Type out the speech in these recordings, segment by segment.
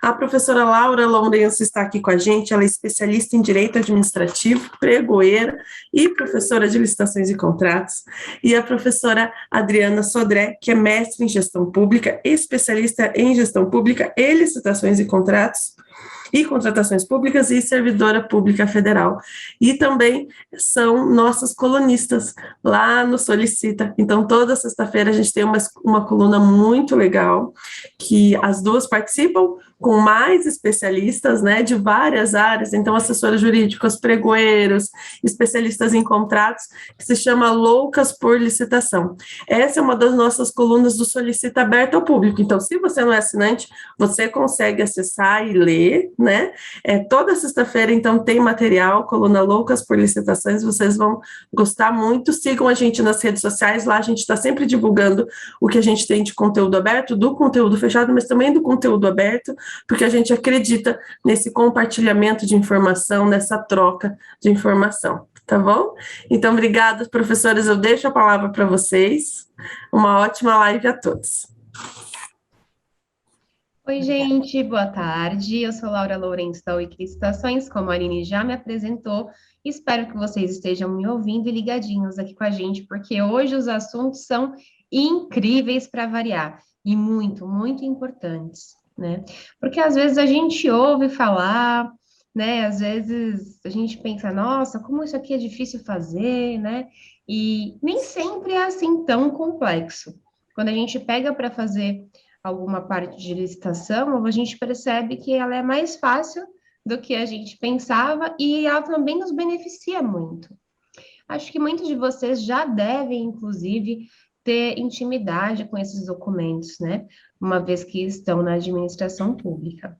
A professora Laura Lourenço está aqui com a gente, ela é especialista em Direito Administrativo, pregoeira e professora de licitações e contratos, e a professora Adriana Sodré, que é mestre em Gestão Pública, especialista em Gestão Pública e Licitações e Contratos, e contratações públicas e servidora pública federal. E também são nossas colunistas lá no Solicita. Então, toda sexta-feira a gente tem uma coluna muito legal, que as duas participam com mais especialistas, né, de várias áreas, então assessores jurídicos, pregoeiros, especialistas em contratos, que se chama Loucas por Licitação. Essa é uma das nossas colunas do Solicita aberto ao público. Então, se você não é assinante, você consegue acessar e ler, né? Toda sexta-feira, então, tem material, coluna Loucas por Licitações, vocês vão gostar muito. Sigam a gente nas redes sociais, lá a gente está sempre divulgando o que a gente tem de conteúdo aberto, do conteúdo fechado, mas também do conteúdo aberto, porque a gente acredita nesse compartilhamento de informação, nessa troca de informação, tá bom? Então, obrigada, professores, eu deixo a palavra para vocês. Uma ótima live a todos. Oi, gente, boa tarde. Eu sou Laura Lourenço da Wiki Licitações, como a Aline já me apresentou. Espero que vocês estejam me ouvindo e ligadinhos aqui com a gente, porque hoje os assuntos são incríveis para variar e muito, muito importantes, né? Porque às vezes a gente ouve falar, né? Às vezes a gente pensa, nossa, como isso aqui é difícil fazer, né? E nem sempre é assim tão complexo. Quando a gente pega para fazer alguma parte de licitação, a gente percebe que ela é mais fácil do que a gente pensava e ela também nos beneficia muito. Acho que muitos de vocês já devem, inclusive, ter intimidade com esses documentos, né? Uma vez que estão na administração pública.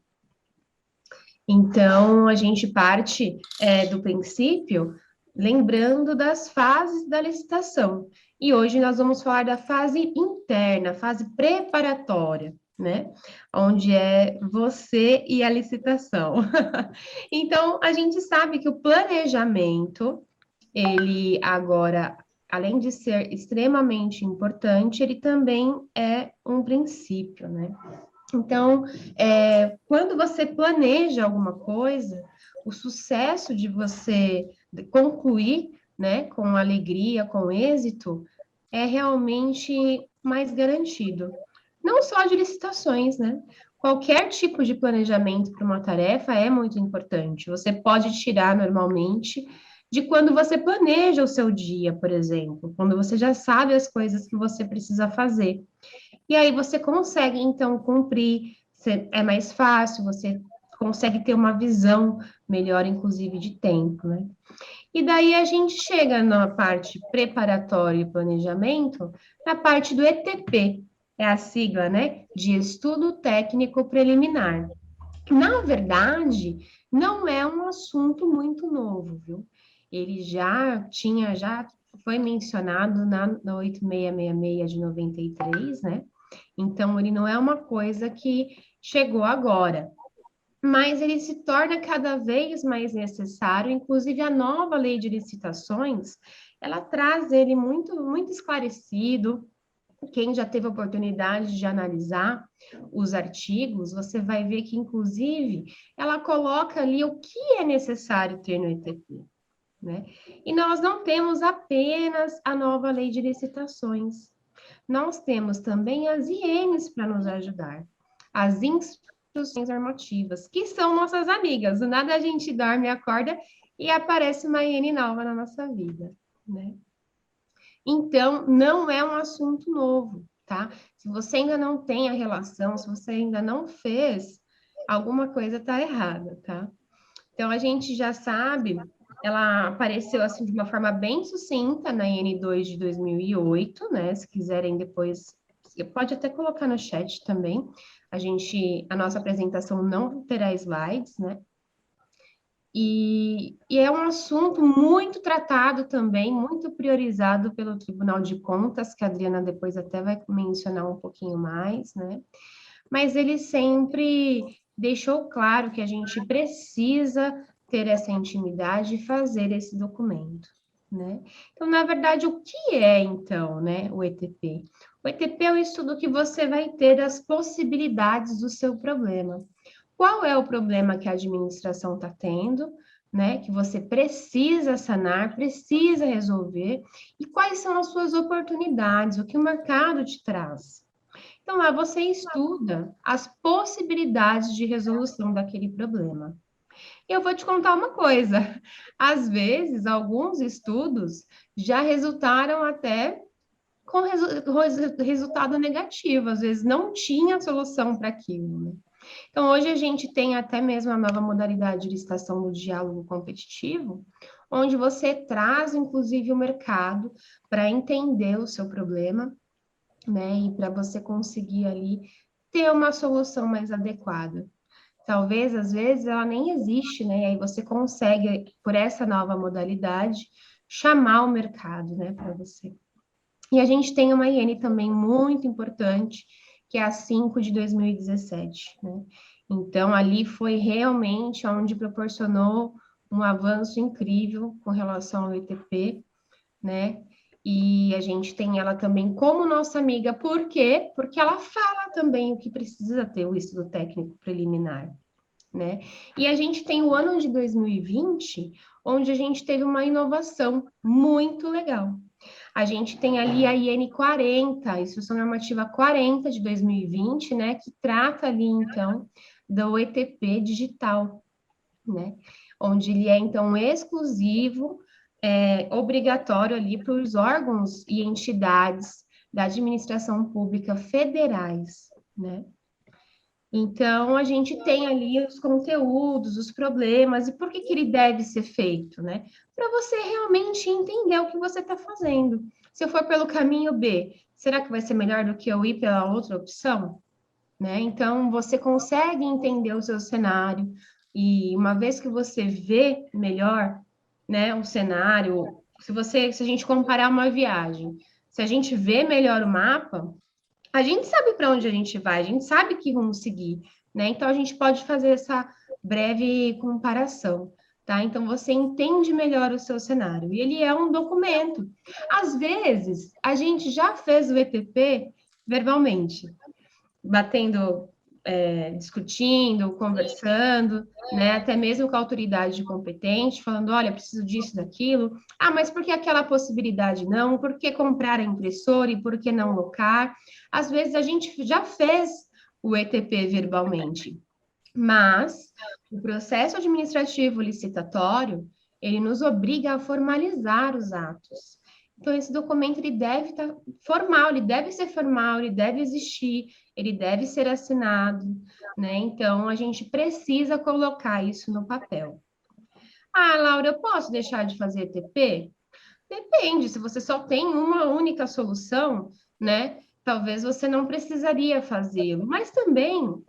Então, a gente parte do princípio, lembrando das fases da licitação. E hoje nós vamos falar da fase interna, fase preparatória, né? Onde é você e a licitação. Então, a gente sabe que o planejamento, ele agora, além de ser extremamente importante, ele também é um princípio, né? Então, quando você planeja alguma coisa, o sucesso de você concluir, né, com alegria, com êxito, é realmente mais garantido. Não só de licitações, né? Qualquer tipo de planejamento para uma tarefa é muito importante. Você pode tirar normalmente de quando você planeja o seu dia, por exemplo, quando você já sabe as coisas que você precisa fazer. E aí você consegue, então, cumprir, é mais fácil, você consegue ter uma visão melhor, inclusive, de tempo, né? E daí a gente chega na parte preparatória e planejamento, na parte do ETP, é a sigla, né? De Estudo Técnico Preliminar. Na verdade, não é um assunto muito novo, viu? Ele já foi mencionado na 8666 de 93, né? Então, ele não é uma coisa que chegou agora, mas ele se torna cada vez mais necessário, inclusive a nova lei de licitações, ela traz ele muito, muito esclarecido. Quem já teve a oportunidade de analisar os artigos, você vai ver que, inclusive, ela coloca ali o que é necessário ter no ETP, né? E nós não temos apenas a nova lei de licitações, nós temos também as INs para nos ajudar, as instruções normativas, que são nossas amigas. Do nada a gente dorme, acorda e aparece uma IN nova na nossa vida, né? Então, não é um assunto novo, tá? Se você ainda não tem a relação, se você ainda não fez, alguma coisa está errada, tá? Então, a gente já sabe, ela apareceu assim de uma forma bem sucinta na N2 de 2008, né? Se quiserem depois, você pode até colocar no chat também. A nossa apresentação não terá slides, né? E é um assunto muito tratado também, muito priorizado pelo Tribunal de Contas, que a Adriana depois até vai mencionar um pouquinho mais, né? Mas ele sempre deixou claro que a gente precisa ter essa intimidade e fazer esse documento, né? Então, na verdade, o que é, então, né, o ETP? O ETP é o estudo que você vai ter das possibilidades do seu problema. qual é o problema que a administração está tendo, né? Que você precisa sanar, precisa resolver, e quais são as suas oportunidades, o que o mercado te traz. Então, lá você estuda as possibilidades de resolução daquele problema. Eu vou te contar uma coisa: às vezes, alguns estudos já resultaram até com resultado negativo, às vezes não tinha solução para aquilo, né? Então, hoje a gente tem até mesmo a nova modalidade de licitação do diálogo competitivo, onde você traz, inclusive, o mercado para entender o seu problema, né? E para você conseguir ali ter uma solução mais adequada. Talvez, às vezes, ela nem existe, né? E aí você consegue, por essa nova modalidade, chamar o mercado, né, para você. E a gente tem uma IN também muito importante, que é a 5 de 2017, né? Então, ali foi realmente onde proporcionou um avanço incrível com relação ao ETP, né? E a gente tem ela também como nossa amiga, por quê? Porque ela fala também o que precisa ter o estudo técnico preliminar, né? E a gente tem o ano de 2020, onde a gente teve uma inovação muito legal. A gente tem ali a IN 40, a Instrução Normativa 40 de 2020, né, que trata ali, então, do ETP digital, né, onde ele é, então, exclusivo, obrigatório ali para os órgãos e entidades da administração pública federais, né. Então, a gente tem ali os conteúdos, os problemas, e por que que ele deve ser feito, né? Para você realmente entender o que você está fazendo. Se eu for pelo caminho B, será que vai ser melhor do que eu ir pela outra opção? Né? Então, você consegue entender o seu cenário, e uma vez que você vê melhor, né, o cenário, se a gente comparar uma viagem, se a gente vê melhor o mapa, a gente sabe para onde a gente vai, a gente sabe que rumo seguir, né? Então a gente pode fazer essa breve comparação, tá? Então você entende melhor o seu cenário e ele é um documento. Às vezes a gente já fez o ETP verbalmente, batendo, discutindo, conversando, né? Até mesmo com a autoridade competente, falando, olha, preciso disso, daquilo. Ah, mas por que aquela possibilidade não? Por que comprar a impressora e por que não locar? Às vezes a gente já fez o ETP verbalmente, mas o processo administrativo licitatório, ele nos obriga a formalizar os atos. Então, esse documento ele deve estar formal, ele deve ser formal, ele deve existir, ele deve ser assinado, né? Então, a gente precisa colocar isso no papel. Ah, Laura, eu posso deixar de fazer ETP? Depende, se você só tem uma única solução, né? Talvez você não precisaria fazê-lo, mas também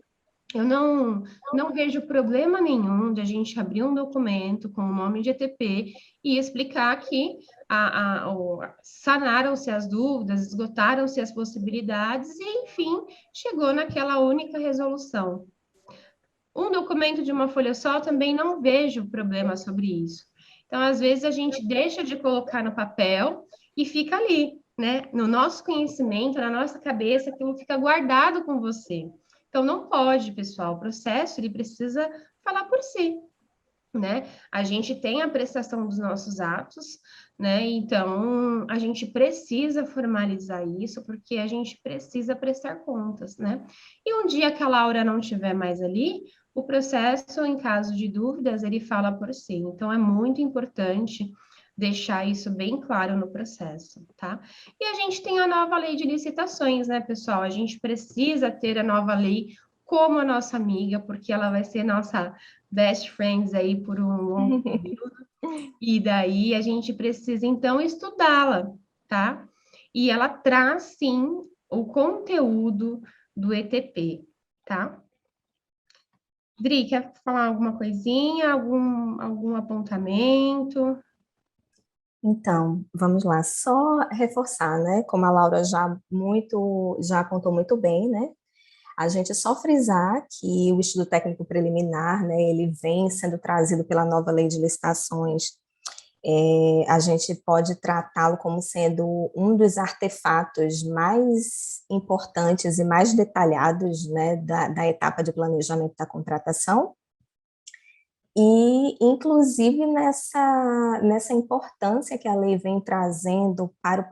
eu não vejo problema nenhum de a gente abrir um documento com o nome de ETP e explicar que sanaram-se as dúvidas, esgotaram-se as possibilidades e, enfim, chegou naquela única resolução. Um documento de uma folha só também não vejo problema sobre isso. Então, às vezes, a gente deixa de colocar no papel e fica ali, né? No nosso conhecimento, na nossa cabeça, aquilo fica guardado com você. Então, não pode, pessoal. O processo, ele precisa falar por si, né? A gente tem a prestação dos nossos atos, né? Então, a gente precisa formalizar isso, porque a gente precisa prestar contas, né? E um dia que a Laura não estiver mais ali, o processo, em caso de dúvidas, ele fala por si. Então, é muito importante deixar isso bem claro no processo, tá? E a gente tem a nova lei de licitações, né, pessoal? A gente precisa ter a nova lei como a nossa amiga, porque ela vai ser nossa best friends aí por um longo período, e daí a gente precisa, então, estudá-la, tá? E ela traz, sim, o conteúdo do ETP, tá? Dri, quer falar alguma coisinha, algum apontamento? Então, vamos lá, só reforçar, né? Como a Laura já contou muito bem, né? A gente só frisar que o estudo técnico preliminar, né, ele vem sendo trazido pela nova lei de licitações, A gente pode tratá-lo como sendo um dos artefatos mais importantes e mais detalhados, né, da etapa de planejamento da contratação, e, inclusive, nessa importância que a lei vem trazendo para o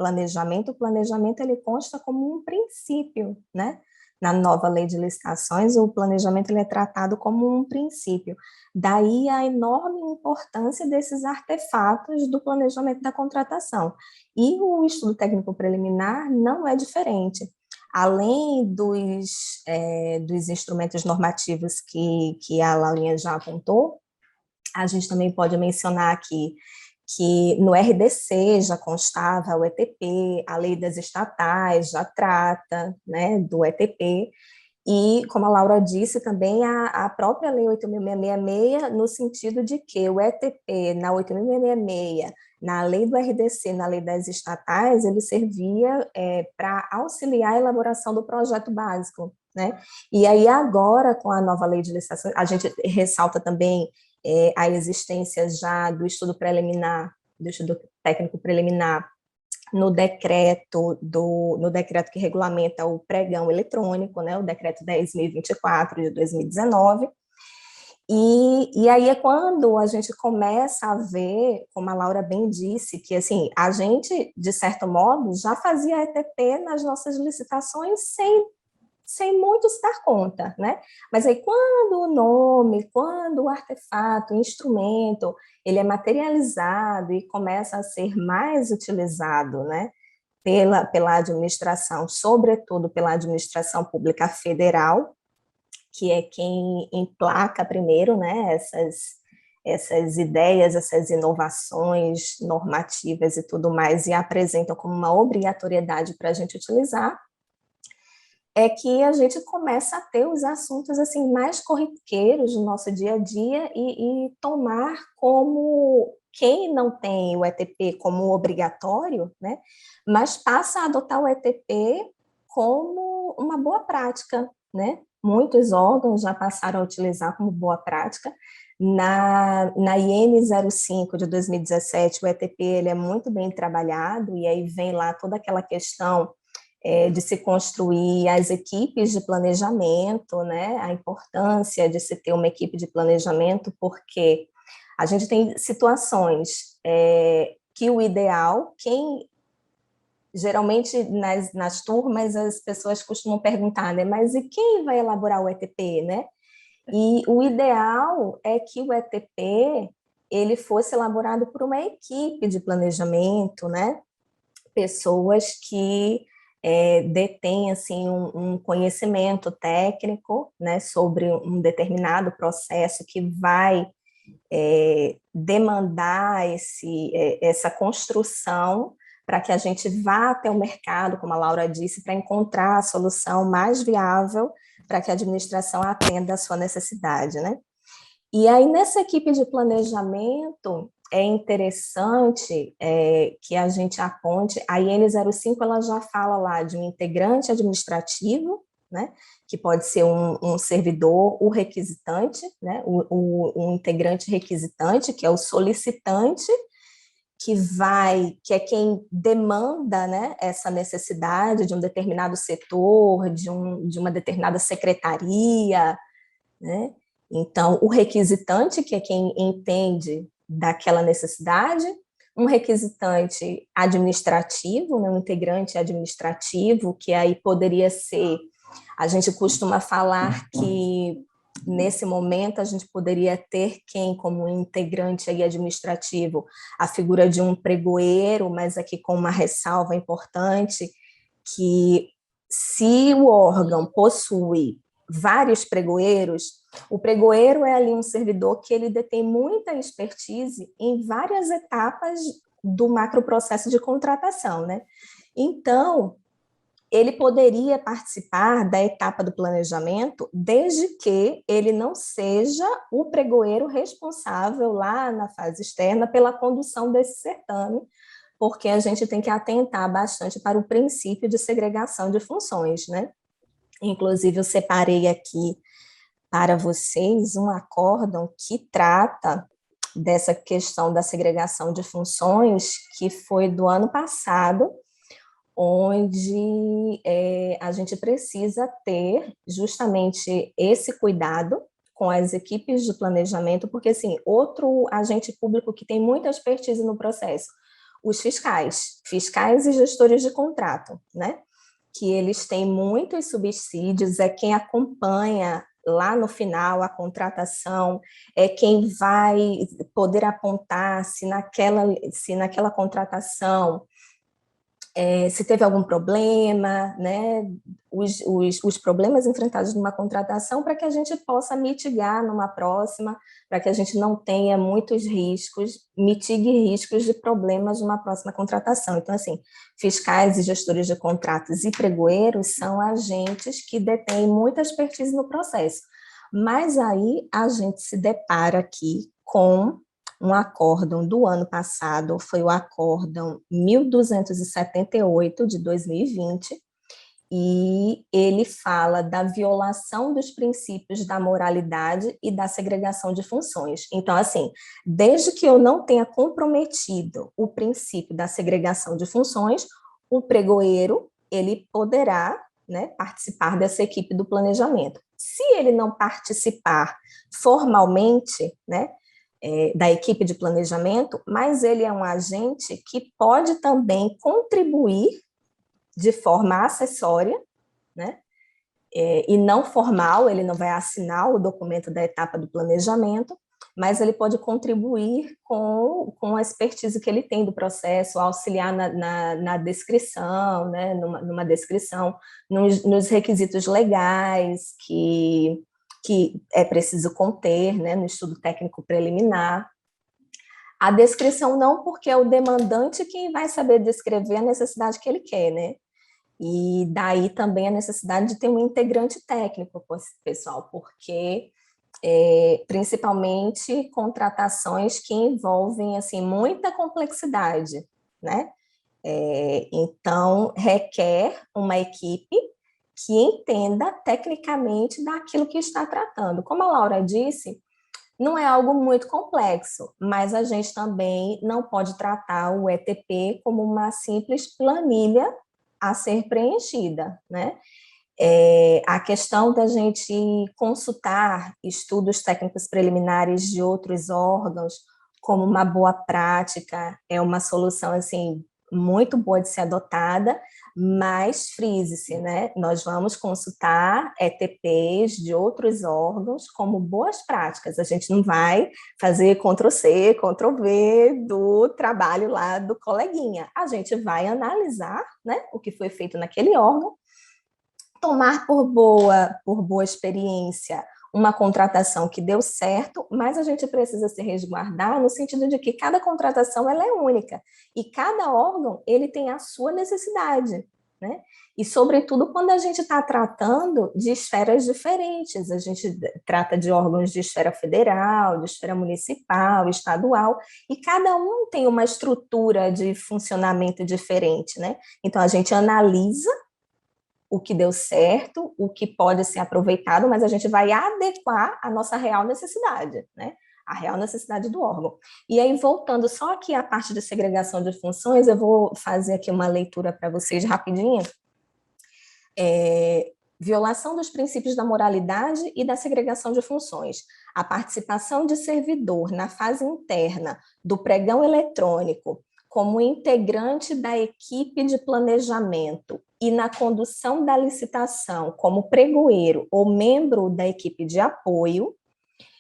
planejamento ele consta como um princípio, né? Na nova lei de licitações, o planejamento ele é tratado como um princípio. Daí a enorme importância desses artefatos do planejamento da contratação. E o estudo técnico preliminar não é diferente. Além dos instrumentos normativos que a Laurinha já apontou, a gente também pode mencionar aqui que no RDC já constava o ETP, a lei das estatais já trata, né, do ETP, e, como a Laura disse, também a própria lei 8.666, no sentido de que o ETP, na 8.666, na lei do RDC, na lei das estatais, ele servia para auxiliar a elaboração do projeto básico, né? E aí agora, com a nova lei de licitações, a gente ressalta também a existência já do estudo preliminar, do estudo técnico preliminar, no decreto que regulamenta o pregão eletrônico, né, o decreto 10.024 de 2019, e aí é quando a gente começa a ver, como a Laura bem disse, que assim, a gente, de certo modo, já fazia ETP nas nossas licitações sem muito se dar conta, né? Mas aí quando o nome, quando o artefato, o instrumento, ele é materializado e começa a ser mais utilizado, né? Pela administração, sobretudo pela administração pública federal, que é quem emplaca primeiro, né? Essas ideias, essas inovações normativas e tudo mais, e apresentam como uma obrigatoriedade para a gente utilizar, é que a gente começa a ter os assuntos assim mais corriqueiros no nosso dia a dia e tomar como quem não tem o ETP como obrigatório, né, mas passa a adotar o ETP como uma boa prática, né? Muitos órgãos já passaram a utilizar como boa prática. Na IN 05 de 2017, o ETP ele é muito bem trabalhado, e aí vem lá toda aquela questão de se construir as equipes de planejamento, né? A importância de se ter uma equipe de planejamento, porque a gente tem situações que o ideal, geralmente nas turmas as pessoas costumam perguntar, né? Mas e quem vai elaborar o ETP, né? E o ideal é que o ETP ele fosse elaborado por uma equipe de planejamento, né? Pessoas que detêm assim, um conhecimento técnico, né, sobre um determinado processo que vai demandar essa construção para que a gente vá até o mercado, como a Laura disse, para encontrar a solução mais viável para que a administração atenda à sua necessidade, né? E aí, nessa equipe de planejamento, é interessante que a gente aponte, a IN 05 ela já fala lá de um integrante administrativo, né, que pode ser um servidor, o requisitante, né, o integrante requisitante, que é o solicitante, que é quem demanda, né, essa necessidade de um determinado setor, de uma determinada secretaria, né? Então, o requisitante, que é quem entende daquela necessidade, um requisitante administrativo, né, um integrante administrativo, que aí poderia ser, a gente costuma falar que nesse momento a gente poderia ter quem como integrante aí administrativo, a figura de um pregoeiro, mas aqui com uma ressalva importante, que se o órgão possui vários pregoeiros, o pregoeiro é ali um servidor que ele detém muita expertise em várias etapas do macroprocesso de contratação, né? Então, ele poderia participar da etapa do planejamento desde que ele não seja o pregoeiro responsável lá na fase externa pela condução desse certame, porque a gente tem que atentar bastante para o princípio de segregação de funções, né? Inclusive, eu separei aqui para vocês um acórdão que trata dessa questão da segregação de funções, que foi do ano passado, onde a gente precisa ter justamente esse cuidado com as equipes de planejamento, porque, assim, outro agente público que tem muita expertise no processo, os fiscais e gestores de contrato, né? Que eles têm muitos subsídios, é quem acompanha lá no final a contratação, é quem vai poder apontar se naquela contratação se teve algum problema, né, os problemas enfrentados numa contratação, para que a gente possa mitigar numa próxima, para que a gente não tenha muitos riscos, mitigue riscos de problemas numa próxima contratação. Então, assim, fiscais e gestores de contratos e pregoeiros são agentes que detêm muita expertise no processo. Mas aí a gente se depara aqui com um acórdão do ano passado, foi o acórdão 1278 de 2020, e ele fala da violação dos princípios da moralidade e da segregação de funções. Então, assim, desde que eu não tenha comprometido o princípio da segregação de funções, o pregoeiro, ele poderá, né, participar dessa equipe do planejamento. Se ele não participar formalmente, né, da equipe de planejamento, mas ele é um agente que pode também contribuir de forma acessória, né? E não formal, ele não vai assinar o documento da etapa do planejamento, mas ele pode contribuir com a expertise que ele tem do processo, auxiliar na descrição, né? numa descrição, nos requisitos legais que é preciso conter, né, no estudo técnico preliminar. A descrição não, porque é o demandante quem vai saber descrever a necessidade que ele quer, né? E daí também a necessidade de ter um integrante técnico, pessoal, porque principalmente contratações que envolvem assim muita complexidade, né? Então requer uma equipe que entenda tecnicamente daquilo que está tratando. Como a Laura disse, não é algo muito complexo, mas a gente também não pode tratar o ETP como uma simples planilha a ser preenchida, né? A questão da gente consultar estudos técnicos preliminares de outros órgãos como uma boa prática é uma solução, assim, muito boa de ser adotada, mas frise-se, né? Nós vamos consultar ETPs de outros órgãos como boas práticas. A gente não vai fazer Ctrl+C, Ctrl+V do trabalho lá do coleguinha. A gente vai analisar, né, o que foi feito naquele órgão, tomar por boa experiência uma contratação que deu certo, mas a gente precisa se resguardar no sentido de que cada contratação ela é única e cada órgão ele tem a sua necessidade, né? E sobretudo quando a gente está tratando de esferas diferentes, a gente trata de órgãos de esfera federal, de esfera municipal, estadual, e cada um tem uma estrutura de funcionamento diferente, né? Então a gente analisa o que deu certo, o que pode ser aproveitado, mas a gente vai adequar a nossa real necessidade, né? A real necessidade do órgão. E aí, voltando só aqui à parte de segregação de funções, eu vou fazer aqui uma leitura para vocês rapidinho. Violação dos princípios da moralidade e da segregação de funções. A participação de servidor na fase interna do pregão eletrônico como integrante da equipe de planejamento e na condução da licitação como pregoeiro ou membro da equipe de apoio,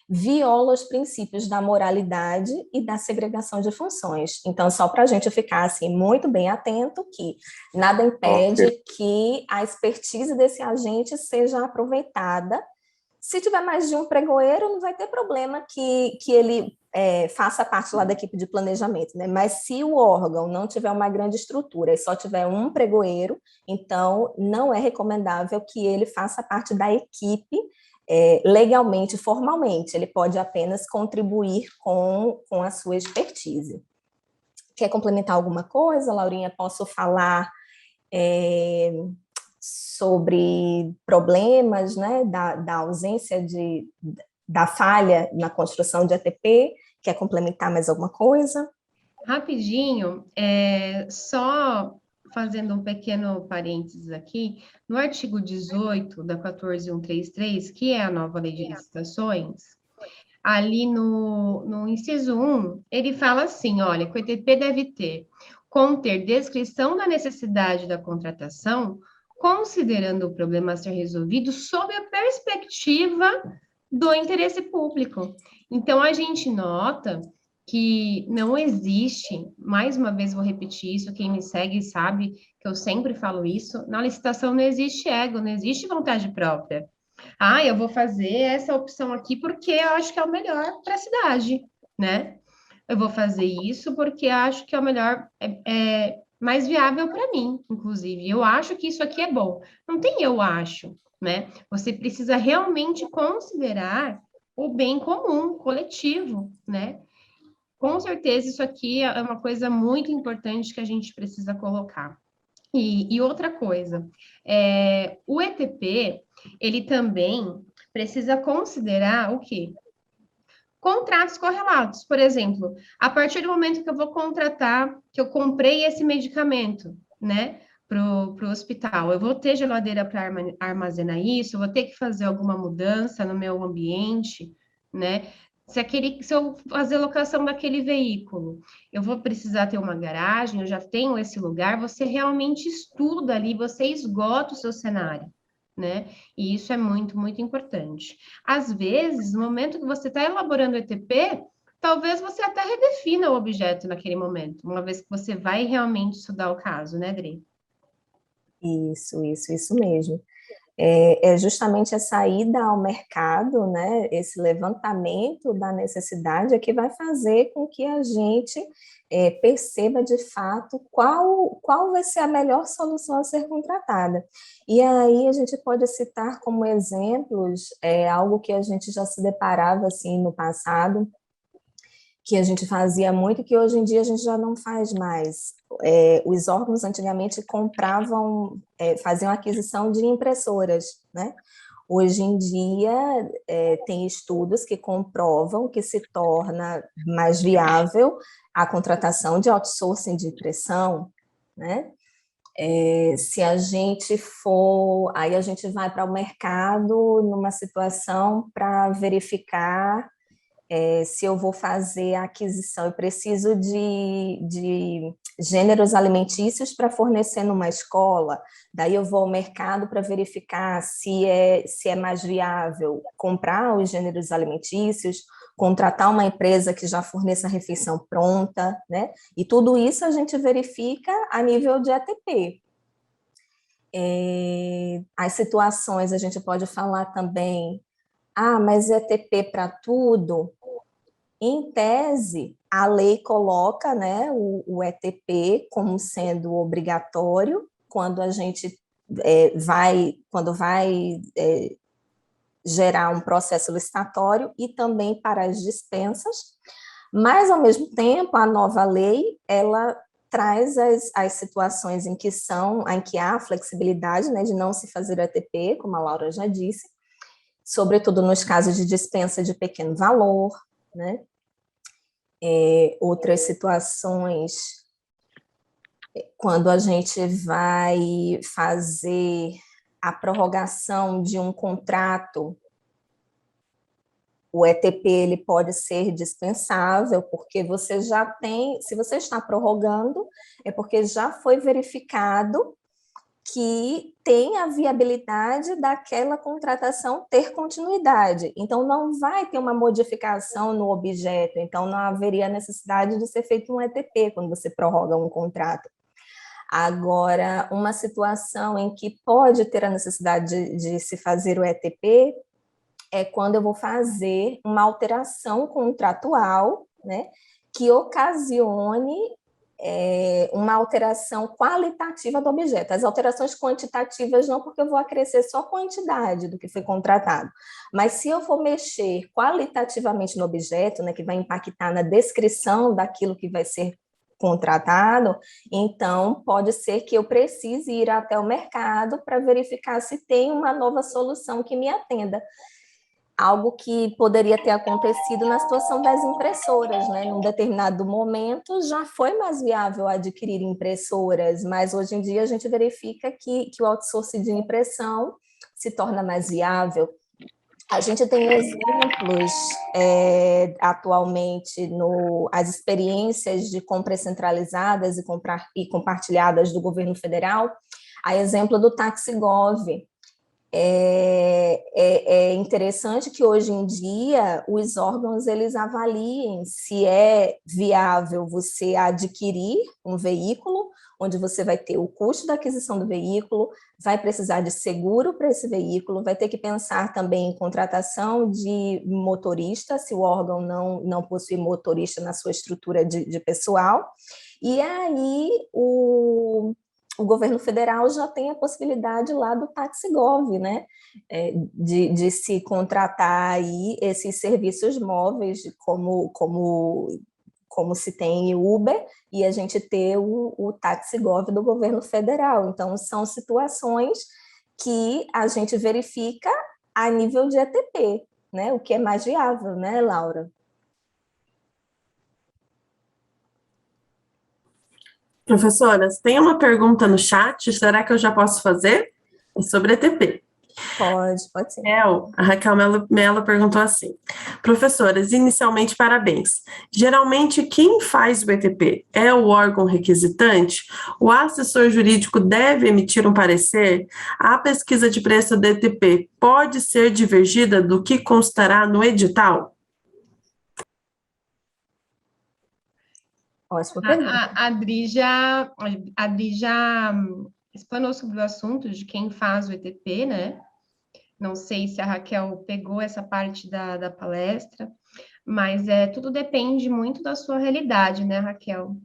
viola os princípios da moralidade e da segregação de funções. Então, só para a gente ficar assim, muito bem atento que nada impede que a expertise desse agente seja aproveitada. Se tiver mais de um pregoeiro, não vai ter problema que ele faça parte lá da equipe de planejamento, né? Mas se o órgão não tiver uma grande estrutura e só tiver um pregoeiro, então não é recomendável que ele faça parte da equipe legalmente, formalmente. Ele pode apenas contribuir com a sua expertise. Quer complementar alguma coisa, Laurinha? Posso falar sobre problemas, né, da ausência da falha na construção de ATP, Quer complementar mais alguma coisa? Rapidinho, só fazendo um pequeno parênteses aqui, no artigo 18 da 14133, que é a nova lei de licitações, ali no inciso 1, ele fala assim, olha, que o ETP deve conter descrição da necessidade da contratação, considerando o problema a ser resolvido sob a perspectiva do interesse público. Então, a gente nota que não existe, mais uma vez vou repetir isso, quem me segue sabe que eu sempre falo isso, na licitação não existe ego, não existe vontade própria. Ah, eu vou fazer essa opção aqui porque eu acho que é o melhor para a cidade, né? Eu vou fazer isso porque acho que é o melhor, mais viável para mim, inclusive. Eu acho que isso aqui é bom. Não tem eu acho, né? Você precisa realmente considerar o bem comum, coletivo, né? Com certeza, isso aqui é uma coisa muito importante que a gente precisa colocar. E outra coisa, o ETP, ele também precisa considerar o quê? Contratos correlatos. Por exemplo, a partir do momento que eu vou contratar, que eu comprei esse medicamento, né, para o hospital, eu vou ter geladeira para armazenar isso, eu vou ter que fazer alguma mudança no meu ambiente, né? Se eu fazer locação daquele veículo, eu vou precisar ter uma garagem, eu já tenho esse lugar, você realmente estuda ali, você esgota o seu cenário, né? E isso é muito, muito importante. Às vezes, no momento que você está elaborando o ETP, talvez você até redefina o objeto naquele momento, uma vez que você vai realmente estudar o caso, né, Adri? Isso mesmo. É justamente essa ida ao mercado, né, esse levantamento da necessidade é que vai fazer com que a gente perceba de fato qual vai ser a melhor solução a ser contratada. E aí a gente pode citar como exemplos algo que a gente já se deparava assim no passado, que a gente fazia muito, que hoje em dia a gente já não faz mais. Os órgãos antigamente compravam, faziam aquisição de impressoras, né? Hoje em dia, tem estudos que comprovam que se torna mais viável a contratação de outsourcing de impressão, né? Se a gente for, aí a gente vai para o mercado numa situação para verificar se eu vou fazer a aquisição, eu preciso de gêneros alimentícios para fornecer numa escola, daí eu vou ao mercado para verificar se é mais viável comprar os gêneros alimentícios, contratar uma empresa que já forneça a refeição pronta, né? E tudo isso a gente verifica a nível de ETP. As situações, a gente pode falar também, mas ETP para tudo? Em tese, a lei coloca, né, o ETP como sendo obrigatório quando a gente vai gerar um processo licitatório e também para as dispensas, mas, ao mesmo tempo, a nova lei, ela traz as situações em que há flexibilidade, né, de não se fazer o ETP, como a Laura já disse, sobretudo nos casos de dispensa de pequeno valor, né? Outras situações, quando a gente vai fazer a prorrogação de um contrato, o ETP ele pode ser dispensável, porque você já tem, se você está prorrogando, é porque já foi verificado que tem a viabilidade daquela contratação ter continuidade. Então, não vai ter uma modificação no objeto, então não haveria necessidade de ser feito um ETP quando você prorroga um contrato. Agora, uma situação em que pode ter a necessidade de se fazer o ETP é quando eu vou fazer uma alteração contratual, né, que ocasione uma alteração qualitativa do objeto. As alterações quantitativas não, porque eu vou acrescer só a quantidade do que foi contratado. Mas se eu for mexer qualitativamente no objeto, né, que vai impactar na descrição daquilo que vai ser contratado, então pode ser que eu precise ir até o mercado para verificar se tem uma nova solução que me atenda. algo que poderia ter acontecido na situação das impressoras, né? Num determinado momento já foi mais viável adquirir impressoras, mas hoje em dia a gente verifica que o outsourcing de impressão se torna mais viável. A gente tem exemplos atualmente as experiências de compras centralizadas e compartilhadas do governo federal, a exemplo do TaxiGov. É interessante que hoje em dia os órgãos eles avaliem se é viável você adquirir um veículo, onde você vai ter o custo da aquisição do veículo, vai precisar de seguro para esse veículo, vai ter que pensar também em contratação de motorista, se o órgão não possui motorista na sua estrutura de pessoal, e aí o governo federal já tem a possibilidade lá do TaxiGov, né, de se contratar aí esses serviços móveis, como se tem Uber, e a gente ter o TaxiGov do governo federal. Então, são situações que a gente verifica a nível de ETP, né, o que é mais viável, né, Laura? Professoras, tem uma pergunta no chat, será que eu já posso fazer? É sobre ETP. Pode ser. A Raquel Mello perguntou assim: professoras, inicialmente parabéns. Geralmente quem faz o ETP é o órgão requisitante? O assessor jurídico deve emitir um parecer? A pesquisa de preço do ETP pode ser divergida do que constará no edital? Ótima pergunta. A Adri já explanou sobre o assunto de quem faz o ETP, né? Não sei se a Raquel pegou essa parte da palestra, mas tudo depende muito da sua realidade, né, Raquel?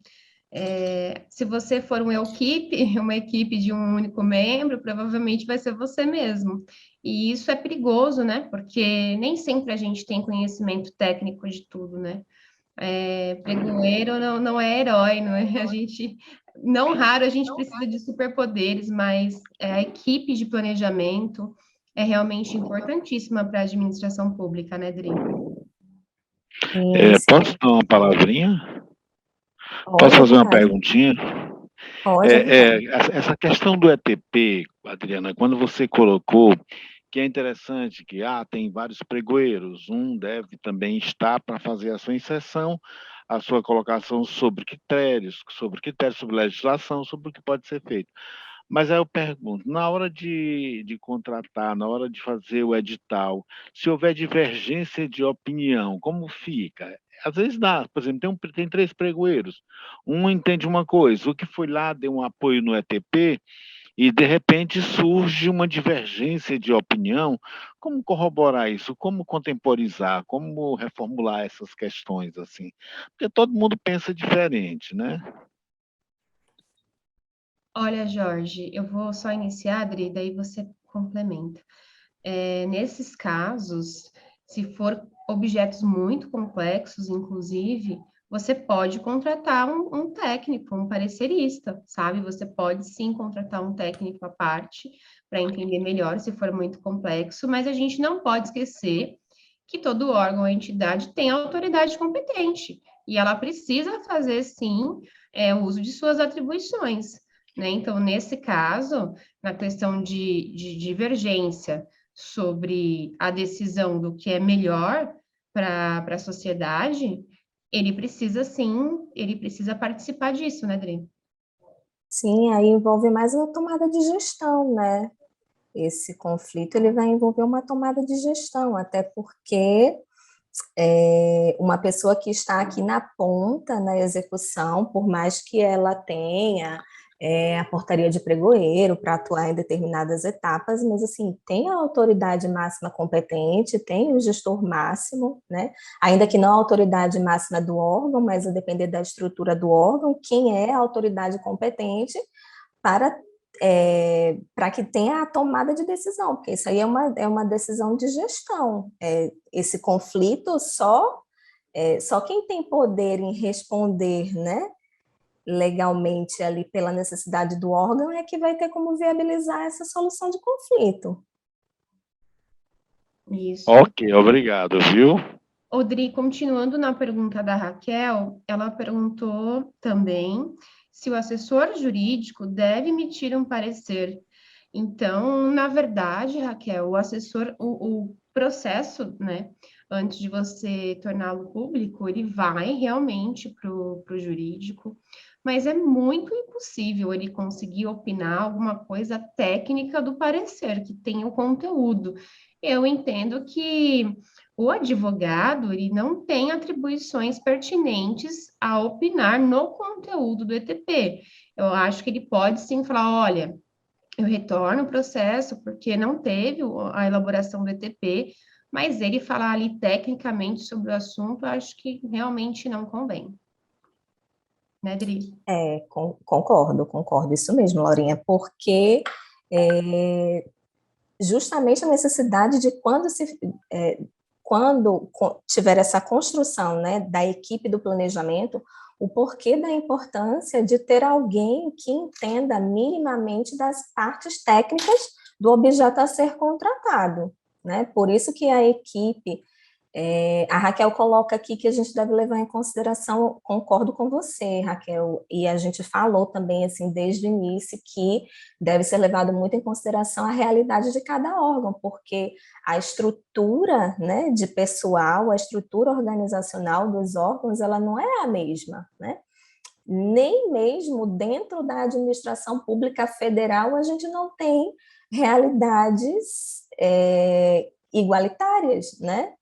Se você for uma equipe de um único membro, provavelmente vai ser você mesmo. E isso é perigoso, né? Porque nem sempre a gente tem conhecimento técnico de tudo, né? Pregoeiro não é herói, não é? Não raro a gente precisa de superpoderes, mas a equipe de planejamento é realmente importantíssima para a administração pública, né, Dri? Sim. Posso dar uma palavrinha? Pode, Posso fazer uma vontade. perguntinha? Pode, Essa questão do ETP, Adriana, quando você colocou que é interessante que tem vários pregoeiros, um deve também estar para fazer a sua inserção, a sua colocação sobre critérios, sobre legislação, sobre o que pode ser feito. Mas aí eu pergunto, na hora de contratar, na hora de fazer o edital, se houver divergência de opinião, como fica? Às vezes dá, por exemplo, tem 3 pregoeiros, um entende uma coisa, o que foi lá, deu um apoio no ETP, e de repente surge uma divergência de opinião. Como corroborar isso? Como contemporizar? Como reformular essas questões assim? Porque todo mundo pensa diferente, né? Olha, Jorge, eu vou só iniciar, Adri, daí você complementa. Nesses casos, se for objetos muito complexos, inclusive, você pode contratar um técnico, um parecerista, sabe? Você pode sim contratar um técnico à parte para entender melhor se for muito complexo, mas a gente não pode esquecer que todo órgão ou entidade tem autoridade competente e ela precisa fazer sim o uso de suas atribuições, né? Então, nesse caso, na questão de divergência sobre a decisão do que é melhor para a sociedade, ele precisa participar disso, né, Dri? Sim, aí envolve mais uma tomada de gestão, né? Esse conflito ele vai envolver uma tomada de gestão, até porque uma pessoa que está aqui na ponta, na execução, por mais que ela tenha a portaria de pregoeiro para atuar em determinadas etapas, mas assim, tem a autoridade máxima competente, tem o gestor máximo, né? Ainda que não a autoridade máxima do órgão, mas a depender da estrutura do órgão, quem é a autoridade competente para para que tenha a tomada de decisão, porque isso aí é uma decisão de gestão. Esse conflito só quem tem poder em responder, né, legalmente ali pela necessidade do órgão é que vai ter como viabilizar essa solução de conflito. Isso. Ok, obrigado, viu? Odri, continuando na pergunta da Raquel, ela perguntou também se o assessor jurídico deve emitir um parecer. Então, na verdade, Raquel, o processo, né, antes de você torná-lo público, ele vai realmente para o jurídico, mas é muito impossível ele conseguir opinar alguma coisa técnica do parecer, que tem o conteúdo. Eu entendo que o advogado, ele não tem atribuições pertinentes a opinar no conteúdo do ETP. Eu acho que ele pode sim falar, olha, eu retorno o processo porque não teve a elaboração do ETP, mas ele falar ali tecnicamente sobre o assunto, eu acho que realmente não convém. Né, Dri? Concordo, isso mesmo, Laurinha, porque justamente a necessidade de quando tiver essa construção, né, da equipe do planejamento, o porquê da importância de ter alguém que entenda minimamente das partes técnicas do objeto a ser contratado, né? Por isso que a equipe, a Raquel coloca aqui que a gente deve levar em consideração, concordo com você, Raquel, e a gente falou também, assim, desde o início, que deve ser levado muito em consideração a realidade de cada órgão, porque a estrutura, né, de pessoal, a estrutura organizacional dos órgãos, ela não é a mesma, né? Nem mesmo dentro da administração pública federal a gente não tem realidades igualitárias, né?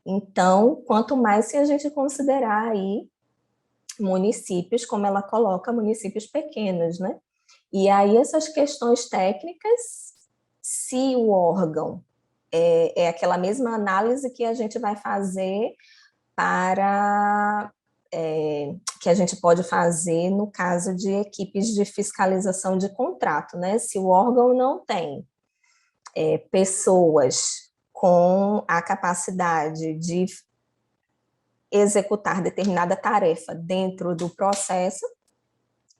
Então, quanto mais se a gente considerar aí municípios, como ela coloca, municípios pequenos, né? E aí essas questões técnicas, se o órgão é aquela mesma análise que a gente vai fazer para que a gente pode fazer no caso de equipes de fiscalização de contrato, né? Se o órgão não tem pessoas com a capacidade de executar determinada tarefa dentro do processo,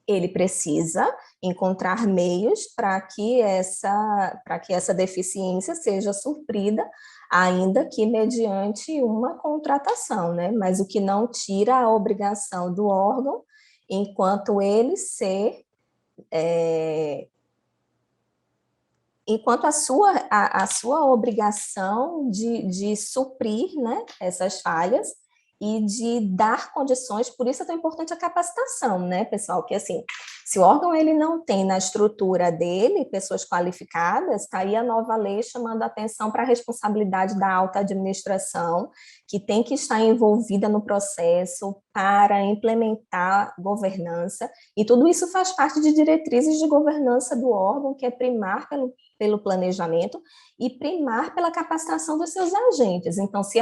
ele precisa encontrar meios para que essa deficiência seja suprida, ainda que mediante uma contratação, né? Mas o que não tira a obrigação do órgão, enquanto ele enquanto a sua obrigação de suprir, né, essas falhas e de dar condições, por isso é tão importante a capacitação, né, pessoal, que assim, se o órgão ele não tem na estrutura dele pessoas qualificadas, está aí a nova lei chamando a atenção para a responsabilidade da alta administração, que tem que estar envolvida no processo para implementar governança, e tudo isso faz parte de diretrizes de governança do órgão, que é primar pelo planejamento e primar pela capacitação dos seus agentes. Então, se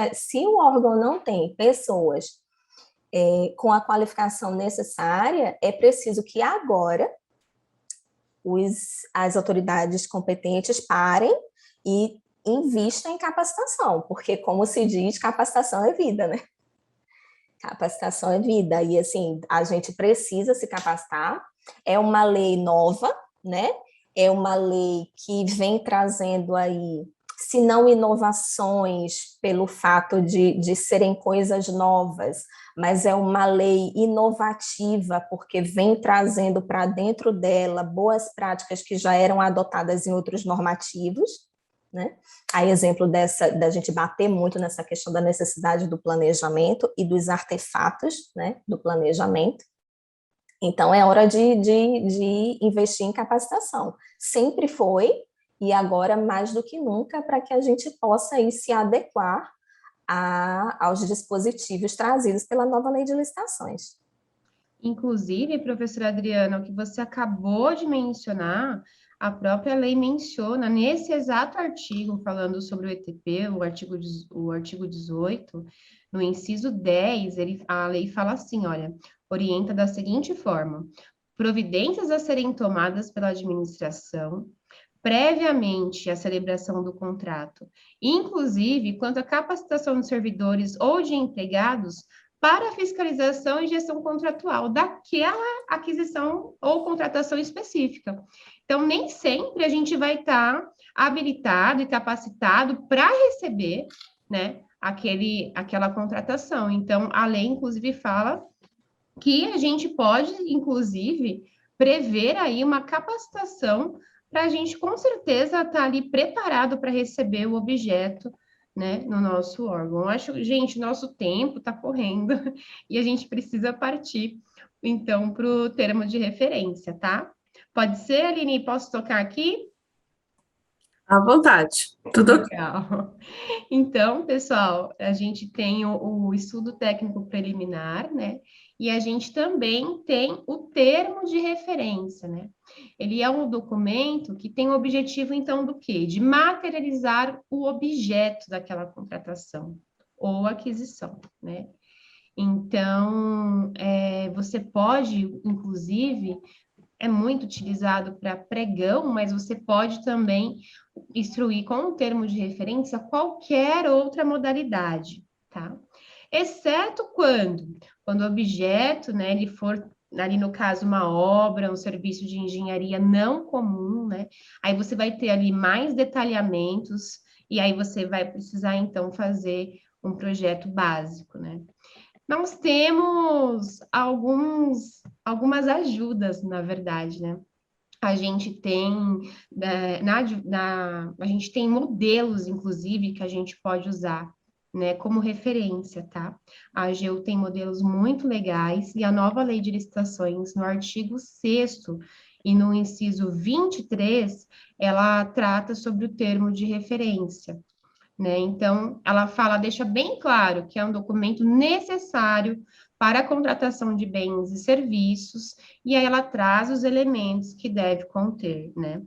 o órgão não tem pessoas com a qualificação necessária, é preciso que agora as autoridades competentes parem e invistam em capacitação, porque, como se diz, capacitação é vida, né? Capacitação é vida, e assim, a gente precisa se capacitar, é uma lei nova, né? É uma lei que vem trazendo aí, se não inovações pelo fato de serem coisas novas, mas é uma lei inovativa, porque vem trazendo para dentro dela boas práticas que já eram adotadas em outros normativos, né? A exemplo da gente bater muito nessa questão da necessidade do planejamento e dos artefatos, né, do planejamento. Então, é hora de investir em capacitação. Sempre foi, e agora mais do que nunca, para que a gente possa aí se adequar aos dispositivos trazidos pela nova lei de licitações. Inclusive, professora Adriana, o que você acabou de mencionar, a própria lei menciona nesse exato artigo falando sobre o ETP, o artigo 18, no inciso 10, a lei fala assim, olha, orienta da seguinte forma: providências a serem tomadas pela administração previamente à celebração do contrato, inclusive quanto à capacitação de servidores ou de empregados, para fiscalização e gestão contratual daquela aquisição ou contratação específica. Então, nem sempre a gente vai estar habilitado e capacitado para receber, né, aquela contratação. Então, a lei, inclusive, fala que a gente pode, inclusive, prever aí uma capacitação para a gente, com certeza, estar ali preparado para receber o objeto, né, no nosso órgão. Eu acho, gente, nosso tempo está correndo e a gente precisa partir, então, para o termo de referência, tá? Pode ser, Aline? Posso tocar aqui? À vontade. Tudo ok. Legal. Então, pessoal, a gente tem o estudo técnico preliminar, né? E a gente também tem o termo de referência, né? Ele é um documento que tem o objetivo, então, do quê? De materializar o objeto daquela contratação ou aquisição, né? Então, você pode, inclusive, é muito utilizado para pregão, mas você pode também instruir com o termo de referência qualquer outra modalidade, tá? Exceto quando o objeto, né, ele for, ali no caso, uma obra, um serviço de engenharia não comum, né? Aí você vai ter ali mais detalhamentos, e aí você vai precisar, então, fazer um projeto básico, né? Nós temos algumas ajudas, na verdade, né? A gente tem, a gente tem modelos, inclusive, que a gente pode usar, né, como referência, tá? A AGU tem modelos muito legais e a nova lei de licitações, no artigo 6º e no inciso 23, ela trata sobre o termo de referência, né? Então, ela deixa bem claro que é um documento necessário para a contratação de bens e serviços, e aí ela traz os elementos que deve conter, né?